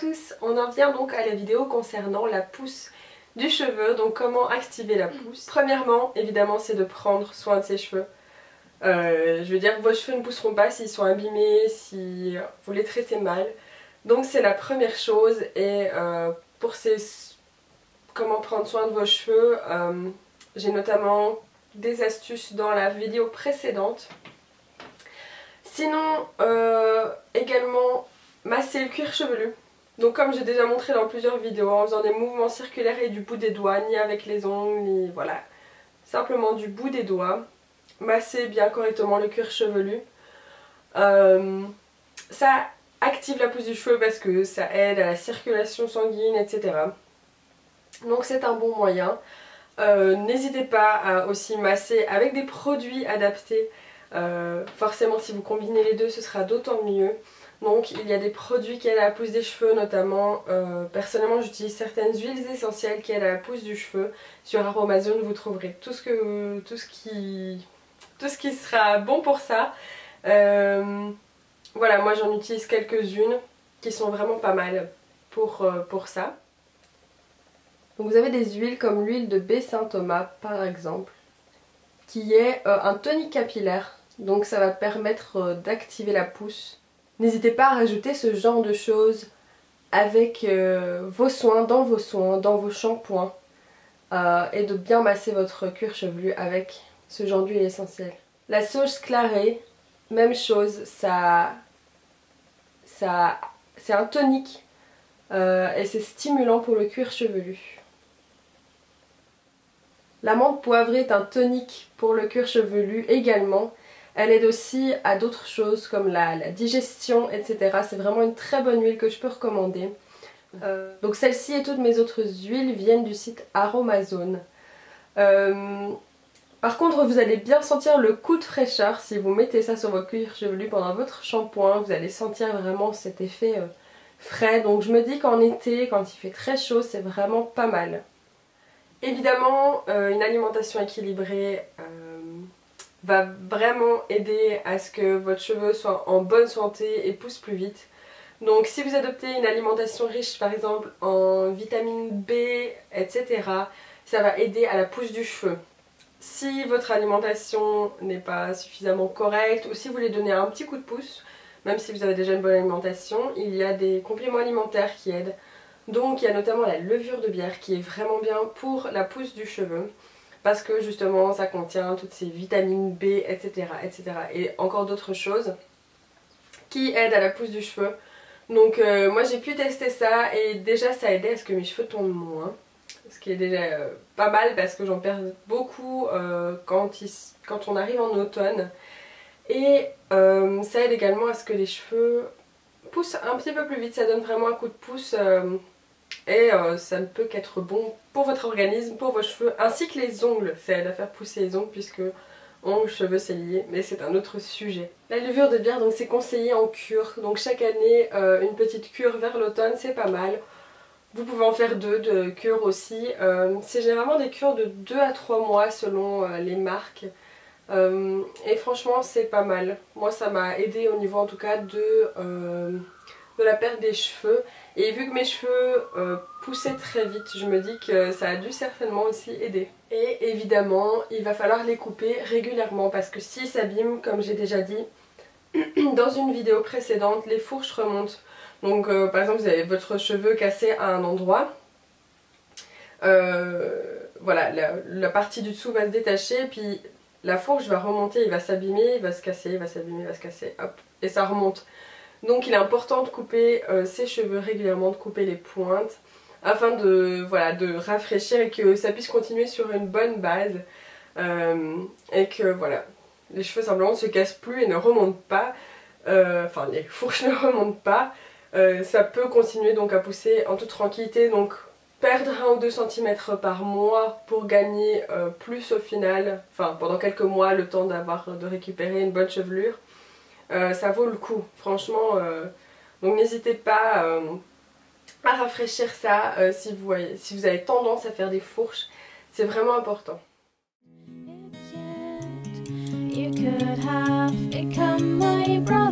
tous, on en vient donc à la vidéo concernant la pousse du cheveu, donc comment activer la pousse. Premièrement, évidemment, c'est de prendre soin de ses cheveux. Je veux dire, vos cheveux ne pousseront pas s'ils sont abîmés, si vous les traitez mal. Donc c'est la première chose. Et pour comment prendre soin de vos cheveux, j'ai notamment des astuces dans la vidéo précédente. Sinon, également masser le cuir chevelu. Donc comme j'ai déjà montré dans plusieurs vidéos, en faisant des mouvements circulaires et du bout des doigts, ni avec les ongles, ni voilà, simplement du bout des doigts. Masser bien correctement le cuir chevelu. Ça active la pousse du cheveu parce que ça aide à la circulation sanguine, etc. Donc c'est un bon moyen. N'hésitez pas à aussi masser avec des produits adaptés. Forcément si vous combinez les deux ce sera d'autant mieux. Donc il y a des produits qui aident à la pousse des cheveux, notamment personnellement j'utilise certaines huiles essentielles qui aident à la pousse du cheveu. Sur Aromazone vous trouverez tout ce qui sera bon pour ça. Voilà, moi j'en utilise quelques-unes qui sont vraiment pas mal pour ça. Donc vous avez des huiles comme l'huile de baie Saint-Thomas par exemple, qui est un tonique capillaire, donc ça va permettre d'activer la pousse. N'hésitez pas à rajouter ce genre de choses avec vos soins, dans vos shampoings, et de bien masser votre cuir chevelu avec ce genre d'huile essentielle. La sauge clarée, même chose, c'est un tonique et c'est stimulant pour le cuir chevelu. La menthe poivrée est un tonique pour le cuir chevelu également. Elle aide aussi à d'autres choses comme la digestion, etc. C'est vraiment une très bonne huile que je peux recommander. Donc celle-ci et toutes mes autres huiles viennent du site Aromazone. Par contre vous allez bien sentir le coup de fraîcheur si vous mettez ça sur vos cuirs chevelus pendant votre shampoing. Vous allez sentir vraiment cet effet frais. Donc je me dis qu'en été, quand il fait très chaud, c'est vraiment pas mal. Évidemment, une alimentation équilibrée va vraiment aider à ce que votre cheveu soit en bonne santé et pousse plus vite. Donc si vous adoptez une alimentation riche par exemple en vitamine B, etc., ça va aider à la pousse du cheveu. Si votre alimentation n'est pas suffisamment correcte ou si vous voulez donner un petit coup de pouce, même si vous avez déjà une bonne alimentation, il y a des compléments alimentaires qui aident. Donc il y a notamment la levure de bière qui est vraiment bien pour la pousse du cheveu. Parce que justement ça contient toutes ces vitamines B, etc. etc. et encore d'autres choses qui aident à la pousse du cheveu. Donc moi j'ai pu tester ça et déjà ça a aidé à ce que mes cheveux tombent moins. Ce qui est déjà pas mal parce que j'en perds beaucoup quand on arrive en automne. Et ça aide également à ce que les cheveux poussent un petit peu plus vite, ça donne vraiment un coup de pouce. Et ça ne peut qu'être bon pour votre organisme, pour vos cheveux, ainsi que les ongles. Ça aide à faire pousser les ongles puisque ongles, cheveux c'est lié, mais c'est un autre sujet. La levure de bière, donc c'est conseillé en cure. Donc chaque année, une petite cure vers l'automne, c'est pas mal. Vous pouvez en faire deux de cures aussi. C'est généralement des cures de 2 à 3 mois selon les marques. Et franchement c'est pas mal. Moi ça m'a aidé au niveau en tout cas de la perte des cheveux. Et vu que mes cheveux poussaient très vite, je me dis que ça a dû certainement aussi aider. Et évidemment, il va falloir les couper régulièrement parce que s'ils s'abîment, comme j'ai déjà dit dans une vidéo précédente, les fourches remontent. Donc par exemple, vous avez votre cheveu cassé à un endroit. Voilà, la partie du dessous va se détacher, puis la fourche va remonter, il va s'abîmer, il va se casser, il va s'abîmer, il va se casser, hop, et ça remonte. Donc il est important de couper ses cheveux régulièrement, de couper les pointes afin de, voilà, de rafraîchir et que ça puisse continuer sur une bonne base et que voilà, les cheveux simplement ne se cassent plus et ne remontent pas, enfin les fourches ne remontent pas, ça peut continuer donc à pousser en toute tranquillité. Donc perdre 1 ou 2 cm par mois pour gagner plus au final, enfin pendant quelques mois le temps de récupérer une bonne chevelure. Ça vaut le coup, franchement. Donc n'hésitez pas à rafraîchir ça si vous avez tendance à faire des fourches. C'est vraiment important. You could have become my brother.